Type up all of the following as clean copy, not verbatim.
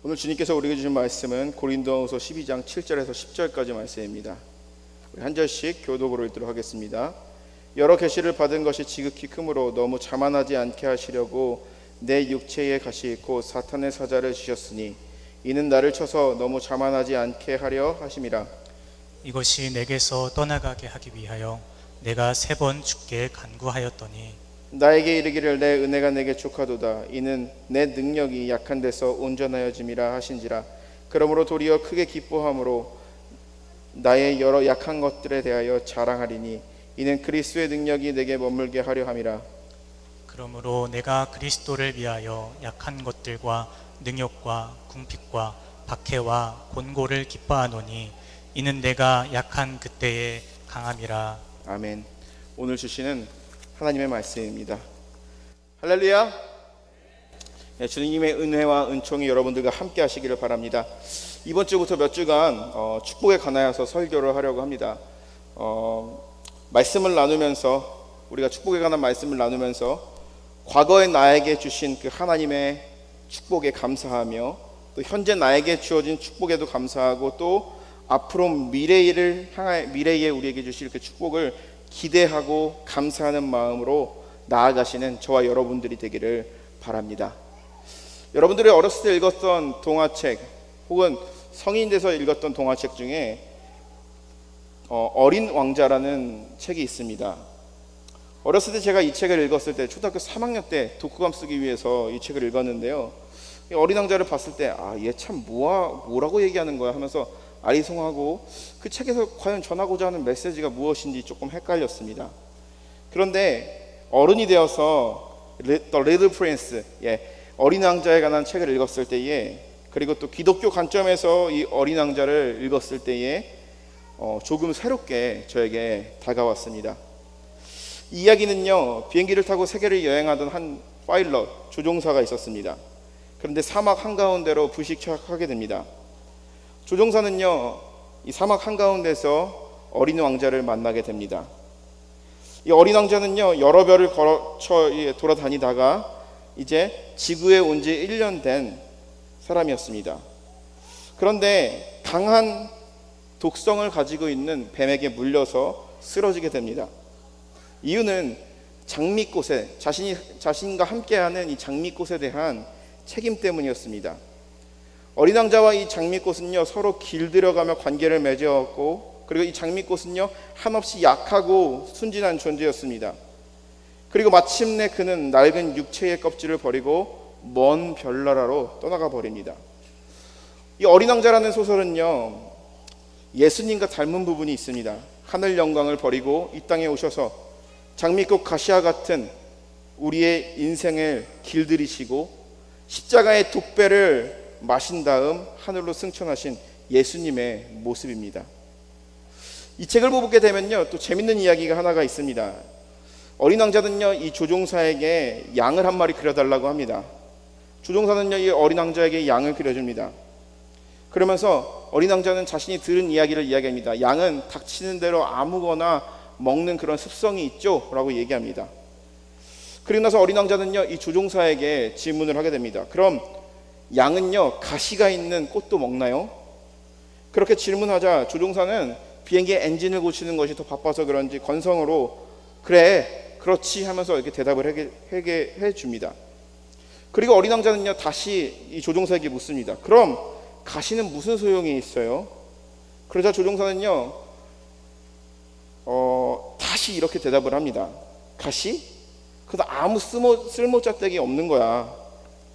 오늘 주님께서 우리에게 주신 말씀은 고린도후서 12장 7절에서 10절까지 말씀입니다. 우리 한 절씩 교독으로 읽도록 하겠습니다. 여러 계시를 받은 것이 지극히 크므로 너무 자만하지 않게 하시려고 내 육체에 가시 곧 사탄의 사자를 지셨으니 이는 나를 쳐서 너무 자만하지 않게 하려 하심이라. 이것이 내게서 떠나가게 하기 위하여 내가 3번 주께 간구하였더니 나에게 이르기를 내 은혜가 내게 족하도다. 이는 내 능력이 약한 데서 온전하여짐이라 하신지라. 그러므로 도리어 크게 기뻐함으로 나의 여러 약한 것들에 대하여 자랑하리니 이는 그리스도의 능력이 내게 머물게 하려 함이라. 그러므로 내가 그리스도를 위하여 약한 것들과 능욕과 궁핍과 박해와 곤고를 기뻐하노니 이는 내가 약한 그때에 강함이라. 아멘. 오늘 주시는 하나님의 말씀입니다. 할렐루야. 주님의 은혜와 은총이 여러분들과 함께 하시기를 바랍니다. 이번 주부터 몇 주간 축복에 관하여서 설교를 하려고 합니다. 말씀을 나누면서 우리가 축복에 관한 말씀을 나누면서 과거에 나에게 주신 그 하나님의 축복에 감사하며 또 현재 나에게 주어진 축복에도 감사하고 또 앞으로 미래에 우리에게 주실 그 축복을 기대하고 감사하는 마음으로 나아가시는 저와 여러분들이 되기를 바랍니다. 여러분들이 어렸을 때 읽었던 동화책 혹은 성인 돼서 읽었던 동화책 중에 어린 왕자라는 책이 있습니다. 어렸을 때 제가 이 책을 읽었을 때 초등학교 3학년 때 독후감 쓰기 위해서 이 책을 읽었는데요. 이 어린 왕자를 봤을 때 얘 참 뭐라고 얘기하는 거야 하면서 아리송하고 그 책에서 과연 전하고자 하는 메시지가 무엇인지 조금 헷갈렸습니다. 그런데 어른이 되어서 The Little Prince, 어린 왕자에 관한 책을 읽었을 때에 그리고 또 기독교 관점에서 이 어린 왕자를 읽었을 때에 조금 새롭게 저에게 다가왔습니다. 이 이야기는요, 비행기를 타고 세계를 여행하던 한 파일럿, 조종사가 있었습니다. 그런데 사막 한가운데로 불시착하게 됩니다. 조종사는요, 이 사막 한가운데서 어린 왕자를 만나게 됩니다. 이 어린 왕자는요, 여러 별을 거쳐 돌아다니다가 이제 지구에 온 지 1년 된 사람이었습니다. 그런데 강한 독성을 가지고 있는 뱀에게 물려서 쓰러지게 됩니다. 이유는 장미꽃에 자신과 함께하는 이 장미꽃에 대한 책임 때문이었습니다. 어린 왕자와 이 장미꽃은요 서로 길들여가며 관계를 맺어왔고 그리고 이 장미꽃은요 한없이 약하고 순진한 존재였습니다. 그리고 마침내 그는 낡은 육체의 껍질을 버리고 먼 별나라로 떠나가 버립니다. 이 어린 왕자라는 소설은요 예수님과 닮은 부분이 있습니다. 하늘 영광을 버리고 이 땅에 오셔서 장미꽃 가시와 같은 우리의 인생을 길들이시고 십자가의 독배를 마신 다음 하늘로 승천하신 예수님의 모습입니다. 이 책을 보게 되면요 또 재밌는 이야기가 하나가 있습니다. 어린 왕자는요 이 조종사에게 양을 한 마리 그려달라고 합니다. 조종사는요 이 어린 왕자에게 양을 그려줍니다. 그러면서 어린 왕자는 자신이 들은 이야기를 이야기합니다. 양은 닥치는 대로 아무거나 먹는 그런 습성이 있죠 라고 얘기합니다. 그리고 나서 어린 왕자는요 이 조종사에게 질문을 하게 됩니다. 그럼 양은요 가시가 있는 꽃도 먹나요? 그렇게 질문하자 조종사는 비행기의 엔진을 고치는 것이 더 바빠서 그런지 건성으로 그래 그렇지 하면서 이렇게 대답을 해 줍니다. 그리고 어린 왕자는요 다시 이 조종사에게 묻습니다. 그럼 가시는 무슨 소용이 있어요? 그러자 조종사는요 다시 이렇게 대답을 합니다. 가시? 그래서 아무 쓸모짝대기 없는 거야.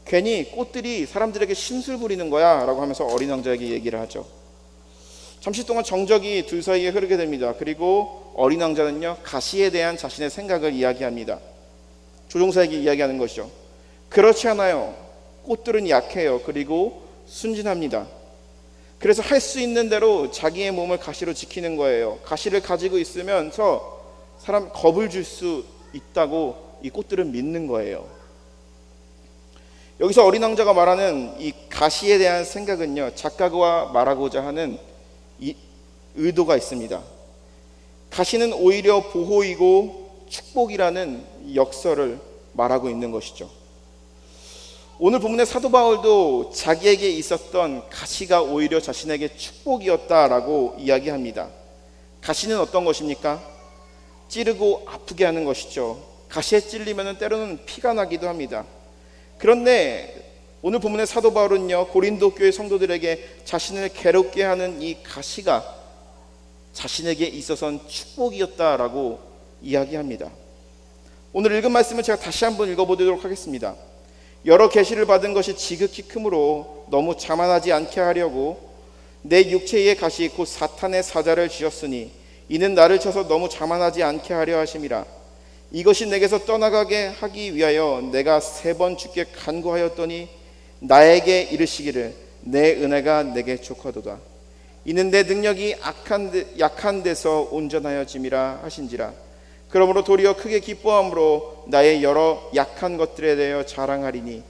괜히 꽃들이 사람들에게 심술 부리는 거야 라고 하면서 어린 왕자에게 얘기를 하죠. 잠시 동안 정적이 둘 사이에 흐르게 됩니다. 그리고 어린 왕자는요 가시에 대한 자신의 생각을 이야기합니다. 조종사에게 이야기하는 것이죠. 그렇지 않아요. 꽃들은 약해요. 그리고 순진합니다. 그래서 할 수 있는 대로 자기의 몸을 가시로 지키는 거예요. 가시를 가지고 있으면서 사람 겁을 줄 수 있다고 이 꽃들은 믿는 거예요. 여기서 어린 왕자가 말하는 이 가시에 대한 생각은요 작가가 말하고자 하는 이 의도가 있습니다. 가시는 오히려 보호이고 축복이라는 역설을 말하고 있는 것이죠. 오늘 본문의 사도 바울도 자기에게 있었던 가시가 오히려 자신에게 축복이었다라고 이야기합니다. 가시는 어떤 것입니까? 찌르고 아프게 하는 것이죠. 가시에 찔리면 때로는 피가 나기도 합니다. 그런데 오늘 본문의 사도 바울은요, 고린도 교회 성도들에게 자신을 괴롭게 하는 이 가시가 자신에게 있어서는 축복이었다라고 이야기합니다. 오늘 읽은 말씀을 제가 다시 한번 읽어보도록 하겠습니다. 여러 계시를 받은 것이 지극히 크므로 너무 자만하지 않게 하려고 내 육체의 가시 곧 사탄의 사자를 지었으니 이는 나를 쳐서 너무 자만하지 않게 하려 하심이라. 이것이 내게서 떠나가게 하기 위하여 내가 3번 주께 간구하였더니 나에게 이르시기를 내 은혜가 내게 족하도다. 이는 내 능력이 약한 데서 온전하여짐이라 하신지라. 그러므로 도리어 크게 기뻐함으로 나의 여러 약한 것들에 대하여 자랑하리니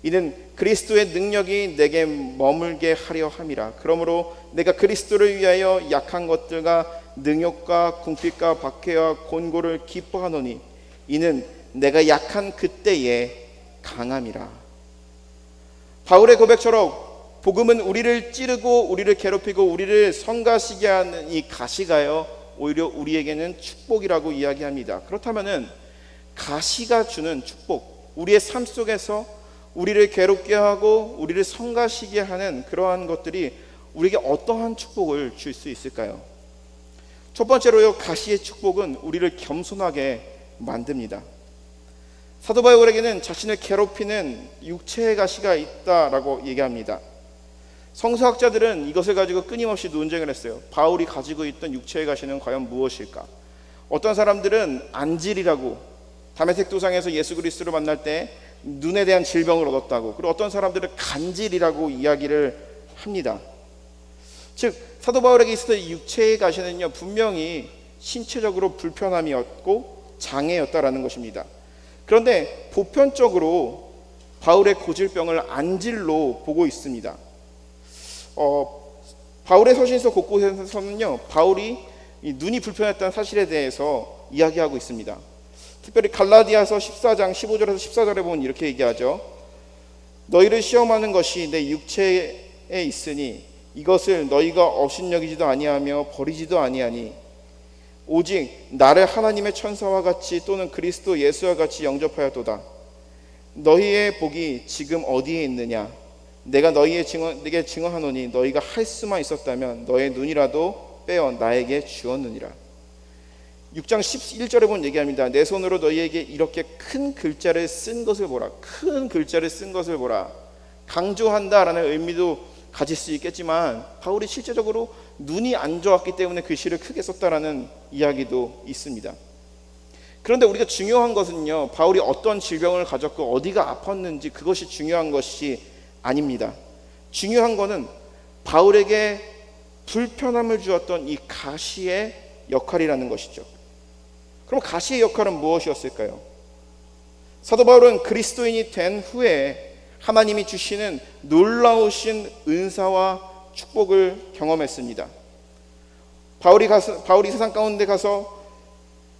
이는 그리스도의 능력이 내게 머물게 하려 함이라. 그러므로 내가 그리스도를 위하여 약한 것들과 능욕과 궁핍과 박해와 곤고를 기뻐하노니 이는 내가 약한 그때에 강함이라. 바울의 고백처럼 복음은 우리를 찌르고 우리를 괴롭히고 우리를 성가시게 하는 이 가시가요, 오히려 우리에게는 축복이라고 이야기합니다. 그렇다면은 가시가 주는 축복, 우리의 삶 속에서 우리를 괴롭게 하고 우리를 성가시게 하는 그러한 것들이 우리에게 어떠한 축복을 줄 수 있을까요? 첫 번째로요, 가시의 축복은 우리를 겸손하게 만듭니다. 사도 바울에게는 자신을 괴롭히는 육체의 가시가 있다라고 얘기합니다. 성서학자들은 이것을 가지고 끊임없이 논쟁을 했어요. 바울이 가지고 있던 육체의 가시는 과연 무엇일까? 어떤 사람들은 안질이라고, 다메섹 도상에서 예수 그리스도를 만날 때 눈에 대한 질병을 얻었다고, 그리고 어떤 사람들은 간질이라고 이야기를 합니다. 즉 사도 바울에게 있었던 육체의 가시는요, 분명히 신체적으로 불편함이었고 장애였다라는 것입니다. 그런데 보편적으로 바울의 고질병을 안질로 보고 있습니다. 바울의 서신서 곳곳에서는요, 바울이 이 눈이 불편했다는 사실에 대해서 이야기하고 있습니다. 특별히 갈라디아서 14장 15절에서 14절에 보면 이렇게 얘기하죠. 너희를 시험하는 것이 내 육체에 있으니 이것을 너희가 업신여기지도 아니하며 버리지도 아니하니 오직 나를 하나님의 천사와 같이 또는 그리스도 예수와 같이 영접하였도다. 너희의 복이 지금 어디에 있느냐? 내가 너희에게 증언하노니 너희가 할 수만 있었다면 너의 눈이라도 빼어 나에게 주었느니라. 6장 11절에 보면 얘기합니다. 내 손으로 너희에게 이렇게 큰 글자를 쓴 것을 보라. 큰 글자를 쓴 것을 보라. 강조한다라는 의미도 가질 수 있겠지만 바울이 실제적으로 눈이 안 좋았기 때문에 글씨를 크게 썼다라는 이야기도 있습니다. 그런데 우리가 중요한 것은요, 바울이 어떤 질병을 가졌고 어디가 아팠는지 그것이 중요한 것이 아닙니다. 중요한 것은 바울에게 불편함을 주었던 이 가시의 역할이라는 것이죠. 그럼 가시의 역할은 무엇이었을까요? 사도 바울은 그리스도인이 된 후에 하나님이 주시는 놀라우신 은사와 축복을 경험했습니다. 바울이 세상 가운데 가서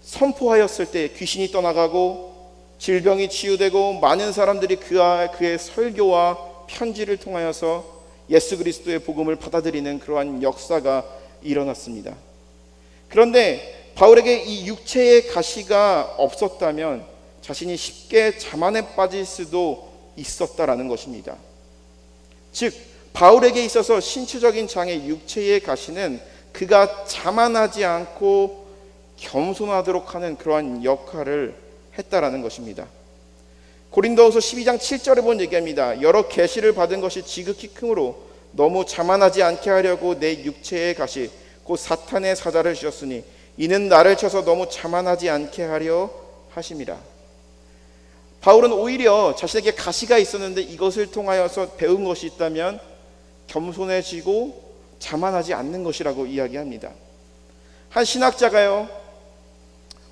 선포하였을 때 귀신이 떠나가고 질병이 치유되고 많은 사람들이 그의 설교와 편지를 통하여서 예수 그리스도의 복음을 받아들이는 그러한 역사가 일어났습니다. 그런데 바울에게 이 육체의 가시가 없었다면 자신이 쉽게 자만에 빠질 수도 있었다라는 것입니다. 즉 바울에게 있어서 신체적인 장애 육체의 가시는 그가 자만하지 않고 겸손하도록 하는 그러한 역할을 했다라는 것입니다. 고린도후서 12장 7절에 보면 얘기합니다. 여러 계시를 받은 것이 지극히 크므로 너무 자만하지 않게 하려고 내 육체의 가시 곧 사탄의 사자를 지었으니 이는 나를 쳐서 너무 자만하지 않게 하려 하심이라. 바울은 오히려 자신에게 가시가 있었는데 이것을 통하여서 배운 것이 있다면 겸손해지고 자만하지 않는 것이라고 이야기합니다. 한 신학자가요,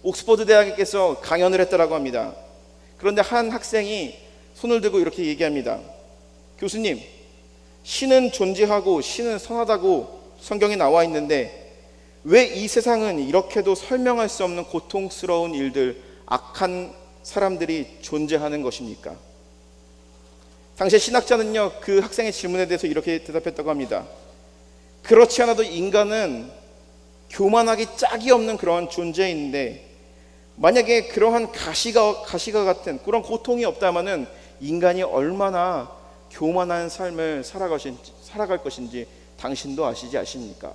옥스퍼드 대학에서 강연을 했다라고 합니다. 그런데 한 학생이 손을 들고 이렇게 얘기합니다. 교수님, 신은 존재하고 신은 선하다고 성경에 나와 있는데 왜 이 세상은 이렇게도 설명할 수 없는 고통스러운 일들, 악한 사람들이 존재하는 것입니까? 당시에 신학자는요, 그 학생의 질문에 대해서 이렇게 대답했다고 합니다. 그렇지 않아도 인간은 교만하기 짝이 없는 그러한 존재인데, 만약에 그러한 가시가 같은 그런 고통이 없다면은 인간이 얼마나 교만한 삶을 살아갈 것인지 당신도 아십니까?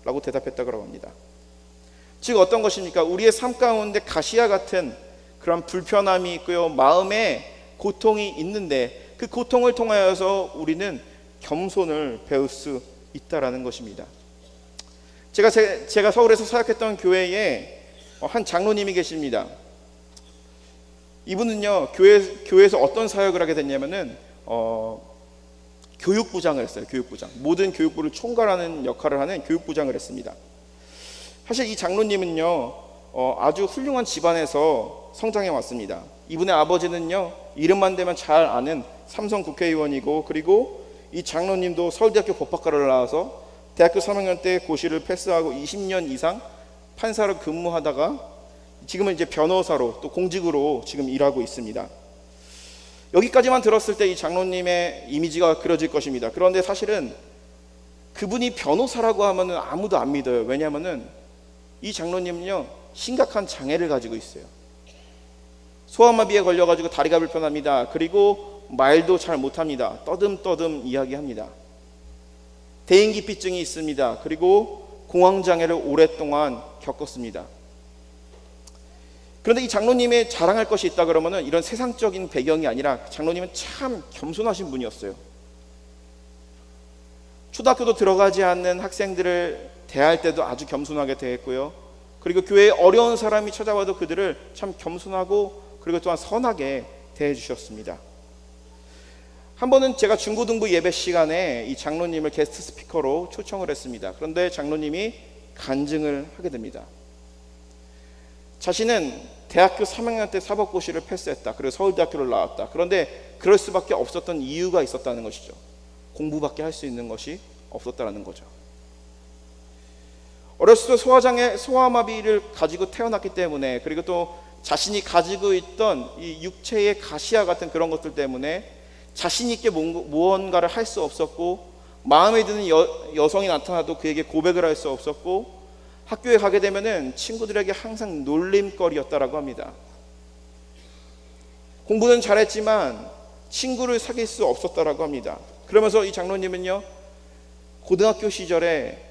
라고 대답했다고 합니다. 즉 어떤 것입니까? 우리의 삶 가운데 가시와 같은 그런 불편함이 있고요, 마음에 고통이 있는데 그 고통을 통하여서 우리는 겸손을 배울 수 있다라는 것입니다. 제가 서울에서 사역했던 교회에 한 장로님이 계십니다. 이분은요, 교회에서 어떤 사역을 하게 됐냐면은 교육부장을 했어요. 교육부장, 모든 교육부를 총괄하는 역할을 하는 교육부장을 했습니다. 사실 이 장로님은요, 아주 훌륭한 집안에서 성장해 왔습니다. 이분의 아버지는요, 이름만 대면 잘 아는 삼성 국회의원이고, 그리고 이 장로님도 서울대학교 법학과를 나와서 대학교 3학년 때 고시를 패스하고 20년 이상 판사로 근무하다가 지금은 이제 변호사로 또 공직으로 지금 일하고 있습니다. 여기까지만 들었을 때 이 장로님의 이미지가 그려질 것입니다. 그런데 사실은 그분이 변호사라고 하면은 아무도 안 믿어요. 왜냐하면은 이 장로님은요, 심각한 장애를 가지고 있어요. 소아마비에 걸려가지고 다리가 불편합니다. 그리고 말도 잘 못합니다. 떠듬떠듬 이야기합니다. 대인기피증이 있습니다. 그리고 공황장애를 오랫동안 겪었습니다. 그런데 이 장로님의 자랑할 것이 있다 그러면은 이런 세상적인 배경이 아니라 장로님은 참 겸손하신 분이었어요. 초등학교도 들어가지 않는 학생들을 대할 때도 아주 겸손하게 대했고요. 그리고 교회에 어려운 사람이 찾아와도 그들을 참 겸손하고 그리고 또한 선하게 대해 주셨습니다. 한 번은 제가 중고등부 예배 시간에 이 장로님을 게스트 스피커로 초청을 했습니다. 그런데 장로님이 간증을 하게 됩니다. 자신은 대학교 3학년 때 사법고시를 패스했다. 그리고 서울대학교를 나왔다. 그런데 그럴 수밖에 없었던 이유가 있었다는 것이죠. 공부밖에 할 수 있는 것이 없었다는 거죠. 어렸을 때 소아마비를 가지고 태어났기 때문에, 그리고 또 자신이 가지고 있던 이 육체의 가시와 같은 그런 것들 때문에 자신 있게 무언가를 할 수 없었고, 마음에 드는 여성이 나타나도 그에게 고백을 할 수 없었고, 학교에 가게 되면은 친구들에게 항상 놀림거리였다라고 합니다. 공부는 잘했지만 친구를 사귈 수 없었다라고 합니다. 그러면서 이 장로님은요, 고등학교 시절에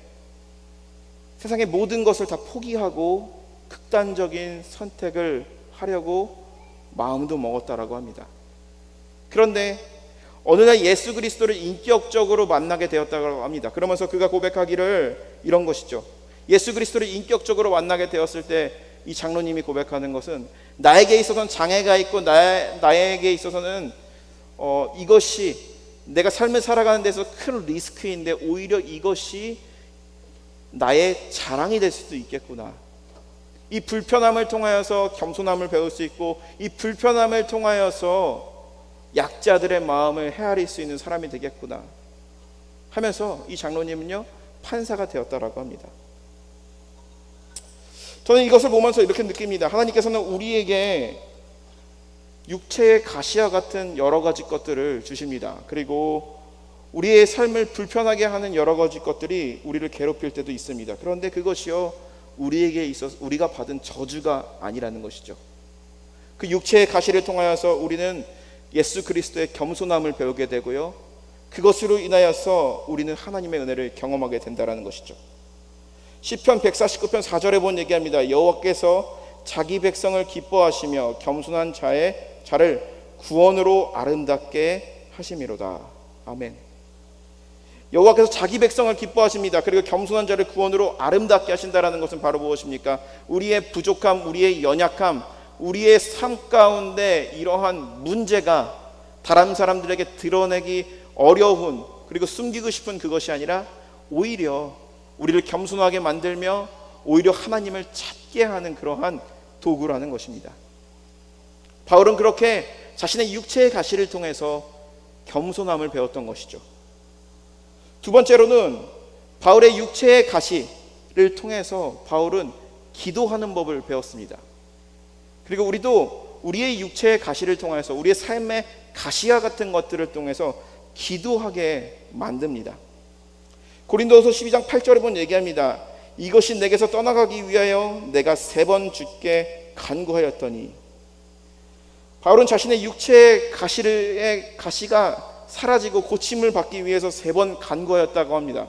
세상의 모든 것을 다 포기하고 극단적인 선택을 하려고 마음도 먹었다라고 합니다. 그런데 어느 날 예수 그리스도를 인격적으로 만나게 되었다고 합니다. 그러면서 그가 고백하기를 이런 것이죠. 예수 그리스도를 인격적으로 만나게 되었을 때 이 장로님이 고백하는 것은, 나에게 있어서는 장애가 있고 나에게 있어서는 이것이 내가 삶을 살아가는 데서 큰 리스크인데 오히려 이것이 나의 자랑이 될 수도 있겠구나. 이 불편함을 통하여서 겸손함을 배울 수 있고, 이 불편함을 통하여서 약자들의 마음을 헤아릴 수 있는 사람이 되겠구나 하면서 이 장로님은요, 판사가 되었다라고 합니다. 저는 이것을 보면서 이렇게 느낍니다. 하나님께서는 우리에게 육체의 가시와 같은 여러 가지 것들을 주십니다. 그리고 우리의 삶을 불편하게 하는 여러 가지 것들이 우리를 괴롭힐 때도 있습니다. 그런데 그것이요, 우리에게 있어서 우리가 받은 저주가 아니라는 것이죠. 그 육체의 가시를 통하여서 우리는 예수 그리스도의 겸손함을 배우게 되고요, 그것으로 인하여서 우리는 하나님의 은혜를 경험하게 된다는 것이죠. 시편 149편 4절에 본 얘기합니다. 여호와께서 자기 백성을 기뻐하시며 겸손한 자를 구원으로 아름답게 하심이로다. 아멘. 여호와께서 자기 백성을 기뻐하십니다. 그리고 겸손한 자를 구원으로 아름답게 하신다라는 것은 바로 무엇입니까? 우리의 부족함, 우리의 연약함, 우리의 삶 가운데 이러한 문제가 다른 사람들에게 드러내기 어려운, 그리고 숨기고 싶은 그것이 아니라 오히려 우리를 겸손하게 만들며 오히려 하나님을 찾게 하는 그러한 도구라는 것입니다. 바울은 그렇게 자신의 육체의 가시를 통해서 겸손함을 배웠던 것이죠. 두 번째로는 바울의 육체의 가시를 통해서 바울은 기도하는 법을 배웠습니다. 그리고 우리도 우리의 육체의 가시를 통해서 우리의 삶의 가시와 같은 것들을 통해서 기도하게 만듭니다. 고린도후서 12장 8절에 보면 얘기합니다. 이것이 내게서 떠나가기 위하여 내가 3번 주께 간구하였더니. 바울은 자신의 육체의 가시가 사라지고 고침을 받기 위해서 3번 간구하였다고 합니다.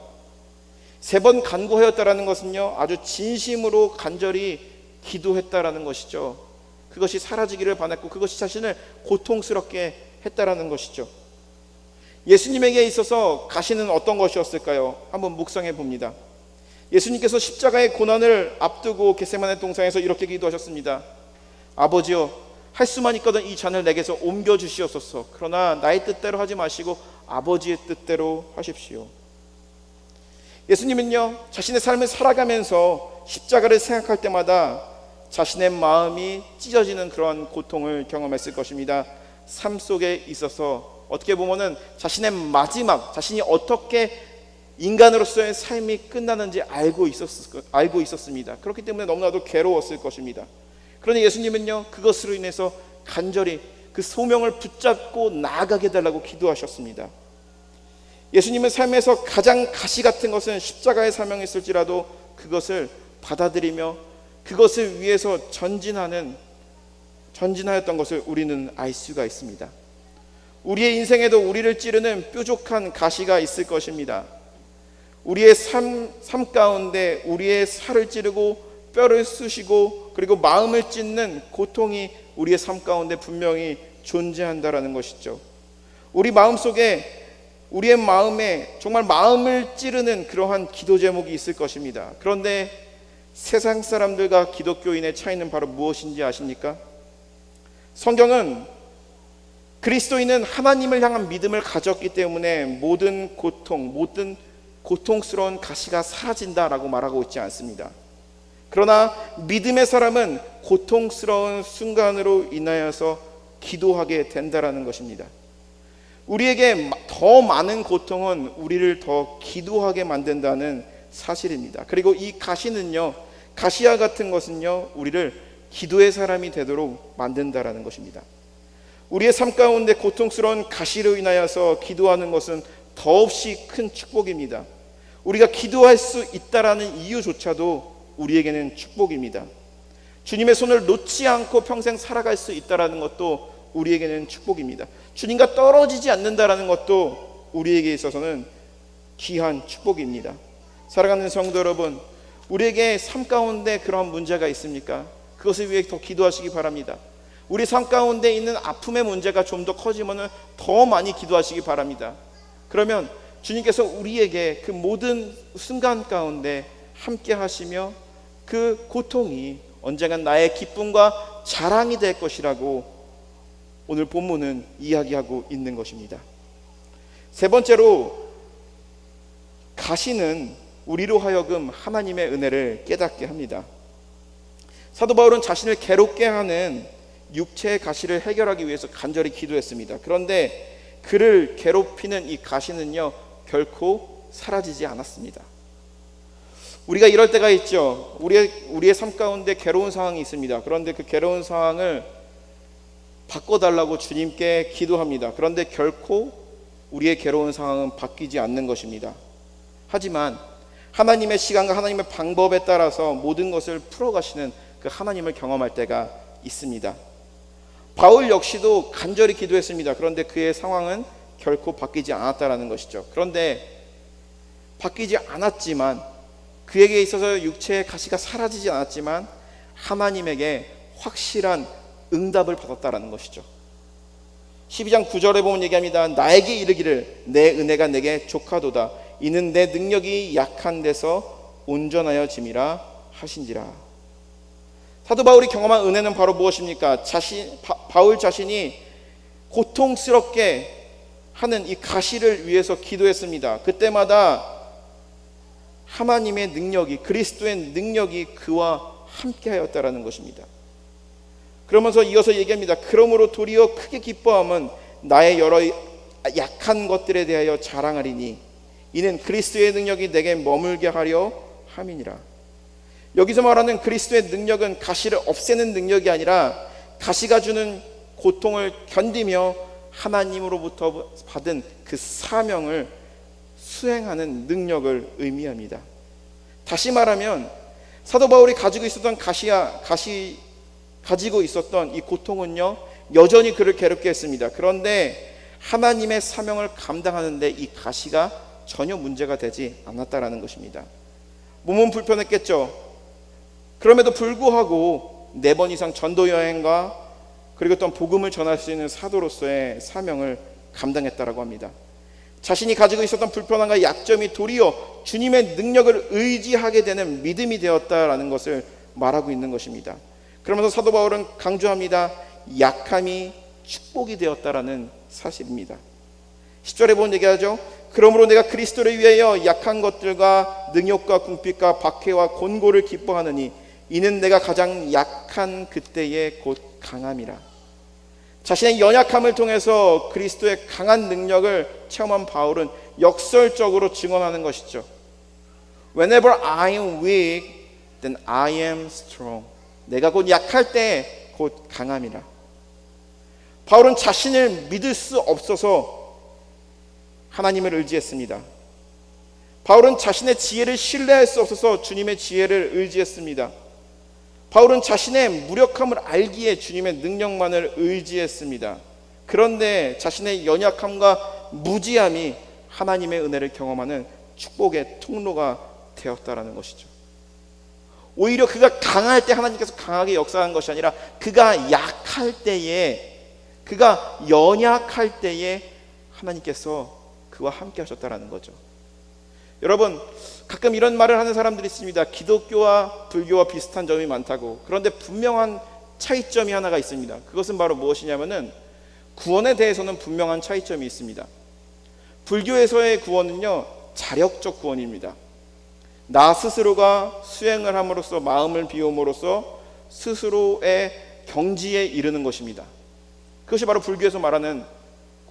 3번 간구하였다라는 것은요, 아주 진심으로 간절히 기도했다라는 것이죠. 그것이 사라지기를 바랐고 그것이 자신을 고통스럽게 했다라는 것이죠. 예수님에게 있어서 가시는 어떤 것이었을까요? 한번 묵상해 봅니다. 예수님께서 십자가의 고난을 앞두고 겟세마네 동산에서 이렇게 기도하셨습니다. 아버지여, 할 수만 있거든 이 잔을 내게서 옮겨 주시옵소서. 그러나 나의 뜻대로 하지 마시고 아버지의 뜻대로 하십시오. 예수님은요, 자신의 삶을 살아가면서 십자가를 생각할 때마다 자신의 마음이 찢어지는 그런 고통을 경험했을 것입니다. 삶 속에 있어서 어떻게 보면은 자신의 마지막, 자신이 어떻게 인간으로서의 삶이 끝나는지 알고 있었습니다. 그렇기 때문에 너무나도 괴로웠을 것입니다. 그러나 예수님은요, 그것으로 인해서 간절히 그 소명을 붙잡고 나아가게 해달라고 기도하셨습니다. 예수님은 삶에서 가장 가시 같은 것은 십자가의 사명이었을지라도 그것을 받아들이며 그것을 위해서 전진하였던 것을 우리는 알 수가 있습니다. 우리의 인생에도 우리를 찌르는 뾰족한 가시가 있을 것입니다. 우리의 삶 가운데 우리의 살을 찌르고 뼈를 쑤시고 그리고 마음을 찢는 고통이 우리의 삶 가운데 분명히 존재한다라는 것이죠. 우리 마음속에, 우리의 마음에 정말 마음을 찌르는 그러한 기도 제목이 있을 것입니다. 그런데 세상 사람들과 기독교인의 차이는 바로 무엇인지 아십니까? 성경은 그리스도인은 하나님을 향한 믿음을 가졌기 때문에 모든 고통스러운 가시가 사라진다라고 말하고 있지 않습니다. 그러나 믿음의 사람은 고통스러운 순간으로 인하여서 기도하게 된다라는 것입니다. 우리에게 더 많은 고통은 우리를 더 기도하게 만든다는 사실입니다. 그리고 이 가시는요, 가시와 같은 것은요, 우리를 기도의 사람이 되도록 만든다라는 것입니다. 우리의 삶 가운데 고통스러운 가시로 인하여서 기도하는 것은 더없이 큰 축복입니다. 우리가 기도할 수 있다라는 이유조차도 우리에게는 축복입니다. 주님의 손을 놓지 않고 평생 살아갈 수 있다라는 것도 우리에게는 축복입니다. 주님과 떨어지지 않는다라는 것도 우리에게 있어서는 귀한 축복입니다. 사랑하는 성도 여러분, 우리에게 삶 가운데 그러한 문제가 있습니까? 그것을 위해 더 기도하시기 바랍니다. 우리 삶 가운데 있는 아픔의 문제가 좀 더 커지면 더 많이 기도하시기 바랍니다. 그러면 주님께서 우리에게 그 모든 순간 가운데 함께 하시며 그 고통이 언젠간 나의 기쁨과 자랑이 될 것이라고 오늘 본문은 이야기하고 있는 것입니다. 세 번째로, 가시는 우리로 하여금 하나님의 은혜를 깨닫게 합니다. 사도 바울은 자신을 괴롭게 하는 육체의 가시를 해결하기 위해서 간절히 기도했습니다. 그런데 그를 괴롭히는 이 가시는요, 결코 사라지지 않았습니다. 우리가 이럴 때가 있죠. 우리의 삶 가운데 괴로운 상황이 있습니다. 그런데 그 괴로운 상황을 바꿔달라고 주님께 기도합니다. 그런데 결코 우리의 괴로운 상황은 바뀌지 않는 것입니다. 하지만 하나님의 시간과 하나님의 방법에 따라서 모든 것을 풀어가시는 그 하나님을 경험할 때가 있습니다. 바울 역시도 간절히 기도했습니다. 그런데 그의 상황은 결코 바뀌지 않았다라는 것이죠. 그런데 바뀌지 않았지만, 그에게 있어서 육체의 가시가 사라지지 않았지만 하나님에게 확실한 응답을 받았다라는 것이죠. 12장 9절에 보면 얘기합니다. 나에게 이르기를 내 은혜가 내게 족하도다. 이는 내 능력이 약한 데서 온전하여 짐이라 하신지라. 사도 바울이 경험한 은혜는 바로 무엇입니까? 바울 자신이 고통스럽게 하는 이 가시를 위해서 기도했습니다. 그때마다 하나님의 능력이, 그리스도의 능력이 그와 함께하였다라는 것입니다. 그러면서 이어서 얘기합니다. 그러므로 도리어 크게 기뻐함은 나의 여러 약한 것들에 대하여 자랑하리니 이는 그리스도의 능력이 내게 머물게 하려 함이니라. 여기서 말하는 그리스도의 능력은 가시를 없애는 능력이 아니라 가시가 주는 고통을 견디며 하나님으로부터 받은 그 사명을 수행하는 능력을 의미합니다. 다시 말하면 사도 바울이 가지고 있었던 가지고 있었던 이 고통은요, 여전히 그를 괴롭게 했습니다. 그런데 하나님의 사명을 감당하는데 이 가시가 전혀 문제가 되지 않았다라는 것입니다. 몸은 불편했겠죠. 그럼에도 불구하고 4번 이상 전도 여행과 그리고 또 복음을 전할 수 있는 사도로서의 사명을 감당했다라고 합니다. 자신이 가지고 있었던 불편함과 약점이 도리어 주님의 능력을 의지하게 되는 믿음이 되었다라는 것을 말하고 있는 것입니다. 그러면서 사도 바울은 강조합니다. 약함이 축복이 되었다라는 사실입니다. 10절에 보면 얘기하죠. 그러므로 내가 그리스도를 위하여 약한 것들과 능욕과 궁핍과 박해와 곤고를 기뻐하느니 이는 내가 가장 약한 그때에 곧 강함이라. 자신의 연약함을 통해서 그리스도의 강한 능력을 체험한 바울은 역설적으로 증언하는 것이죠. Whenever I am weak, then I am strong. 내가 곧 약할 때 곧 강함이라. 바울은 자신을 믿을 수 없어서 하나님을 의지했습니다. 바울은 자신의 지혜를 신뢰할 수 없어서 주님의 지혜를 의지했습니다. 바울은 자신의 무력함을 알기에 주님의 능력만을 의지했습니다. 그런데 자신의 연약함과 무지함이 하나님의 은혜를 경험하는 축복의 통로가 되었다라는 것이죠. 오히려 그가 강할 때 하나님께서 강하게 역사한 것이 아니라 그가 약할 때에, 그가 연약할 때에 하나님께서 그와 함께 하셨다라는 거죠. 여러분, 가끔 이런 말을 하는 사람들이 있습니다. 기독교와 불교와 비슷한 점이 많다고. 그런데 분명한 차이점이 하나가 있습니다. 그것은 바로 무엇이냐면은 구원에 대해서는 분명한 차이점이 있습니다. 불교에서의 구원은요, 자력적 구원입니다. 나 스스로가 수행을 함으로써, 마음을 비움으로써 스스로의 경지에 이르는 것입니다. 그것이 바로 불교에서 말하는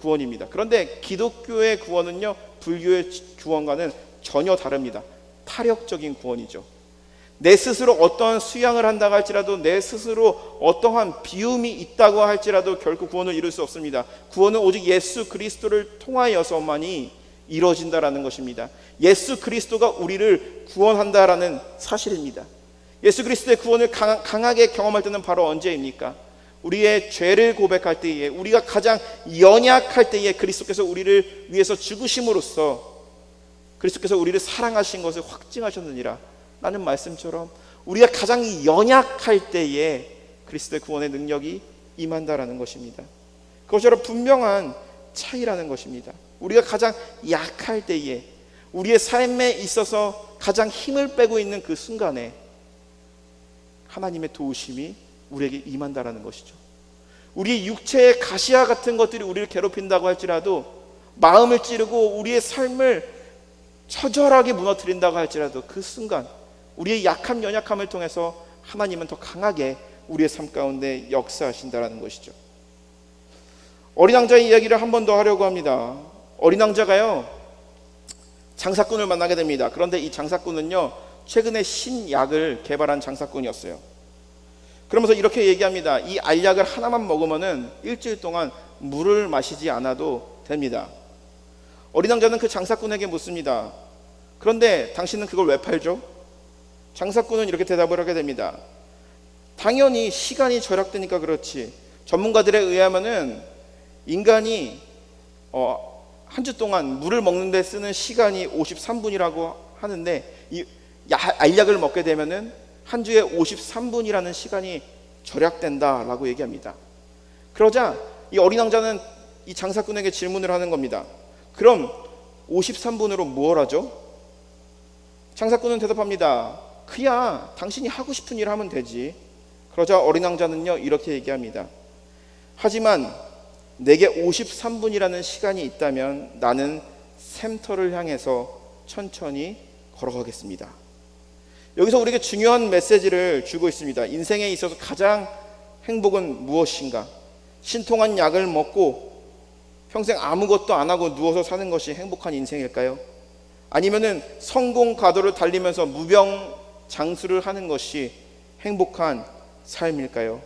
구원입니다. 그런데 기독교의 구원은요, 불교의 구원과는 전혀 다릅니다. 타력적인 구원이죠. 내 스스로 어떠한 수양을 한다고 할지라도, 내 스스로 어떠한 비움이 있다고 할지라도 결코 구원을 이룰 수 없습니다. 구원은 오직 예수 그리스도를 통하여서만이 이루어진다라는 것입니다. 예수 그리스도가 우리를 구원한다라는 사실입니다. 예수 그리스도의 구원을 강하게 경험할 때는 바로 언제입니까? 우리의 죄를 고백할 때에, 우리가 가장 연약할 때에 그리스도께서 우리를 위해서 죽으심으로써 그리스도께서 우리를 사랑하신 것을 확증하셨느니라 라는 말씀처럼 우리가 가장 연약할 때에 그리스도의 구원의 능력이 임한다라는 것입니다. 그것이 바로 분명한 차이라는 것입니다. 우리가 가장 약할 때에, 우리의 삶에 있어서 가장 힘을 빼고 있는 그 순간에 하나님의 도우심이 우리에게 임한다라는 것이죠. 우리 육체의 가시와 같은 것들이 우리를 괴롭힌다고 할지라도, 마음을 찌르고 우리의 삶을 처절하게 무너뜨린다고 할지라도 그 순간 우리의 약함, 연약함을 통해서 하나님은 더 강하게 우리의 삶 가운데 역사하신다라는 것이죠. 어린 왕자의 이야기를 한 번 더 하려고 합니다. 어린 왕자가요, 장사꾼을 만나게 됩니다. 그런데 이 장사꾼은요, 최근에 신약을 개발한 장사꾼이었어요. 그러면서 이렇게 얘기합니다. 이 알약을 하나만 먹으면은 일주일 동안 물을 마시지 않아도 됩니다. 어린 왕자는 그 장사꾼에게 묻습니다. 그런데 당신은 그걸 왜 팔죠? 장사꾼은 이렇게 대답을 하게 됩니다. 당연히 시간이 절약되니까 그렇지. 전문가들에 의하면은 인간이 한 주 동안 물을 먹는 데 쓰는 시간이 53분이라고 하는데, 이 알약을 먹게 되면은 한 주에 53분이라는 시간이 절약된다라고 얘기합니다. 그러자 이 어린 왕자는 이 장사꾼에게 질문을 하는 겁니다. 그럼 53분으로 무엇 하죠? 장사꾼은 대답합니다. 그야 당신이 하고 싶은 일 하면 되지. 그러자 어린 왕자는요, 이렇게 얘기합니다. 하지만 내게 53분이라는 시간이 있다면 나는 샘터를 향해서 천천히 걸어가겠습니다. 여기서 우리에게 중요한 메시지를 주고 있습니다. 인생에 있어서 가장 행복은 무엇인가? 신통한 약을 먹고 평생 아무것도 안 하고 누워서 사는 것이 행복한 인생일까요? 아니면은 성공 가도를 달리면서 무병장수를 하는 것이 행복한 삶일까요?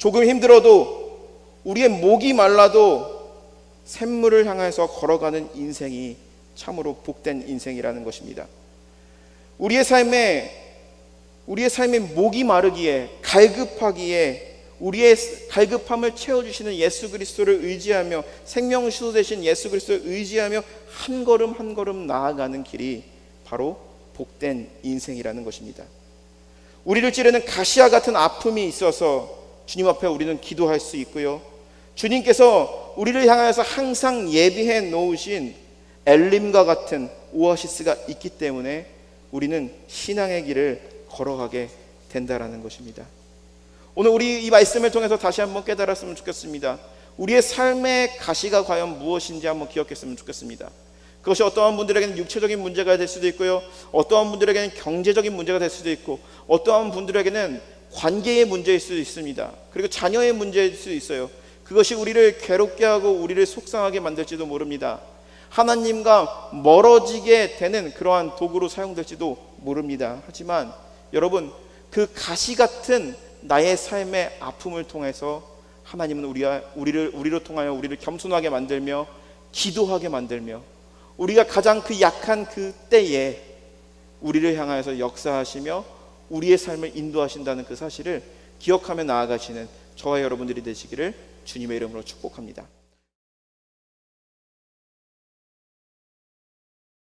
조금 힘들어도 우리의 목이 말라도 샘물을 향해서 걸어가는 인생이 참으로 복된 인생이라는 것입니다. 우리의 삶에 목이 마르기에 갈급하기에 우리의 갈급함을 채워주시는 예수 그리스도를 의지하며 생명수도 되신 예수 그리스도를 의지하며 한 걸음 한 걸음 나아가는 길이 바로 복된 인생이라는 것입니다. 우리를 찌르는 가시와 같은 아픔이 있어서 주님 앞에 우리는 기도할 수 있고요, 주님께서 우리를 향하여서 항상 예비해 놓으신 엘림과 같은 오아시스가 있기 때문에 우리는 신앙의 길을 걸어가게 된다라는 것입니다. 오늘 우리 이 말씀을 통해서 다시 한번 깨달았으면 좋겠습니다. 우리의 삶의 가시가 과연 무엇인지 한번 기억했으면 좋겠습니다. 그것이 어떠한 분들에게는 육체적인 문제가 될 수도 있고요, 어떠한 분들에게는 경제적인 문제가 될 수도 있고, 어떠한 분들에게는 관계의 문제일 수도 있습니다. 그리고 자녀의 문제일 수도 있어요. 그것이 우리를 괴롭게 하고 우리를 속상하게 만들지도 모릅니다. 하나님과 멀어지게 되는 그러한 도구로 사용될지도 모릅니다. 하지만 여러분, 그 가시 같은 나의 삶의 아픔을 통해서 하나님은 우리로 통하여 우리를 겸손하게 만들며 기도하게 만들며 우리가 가장 그 약한 그 때에 우리를 향하여서 역사하시며 우리의 삶을 인도하신다는 그 사실을 기억하며 나아가시는 저와 여러분들이 되시기를 주님의 이름으로 축복합니다.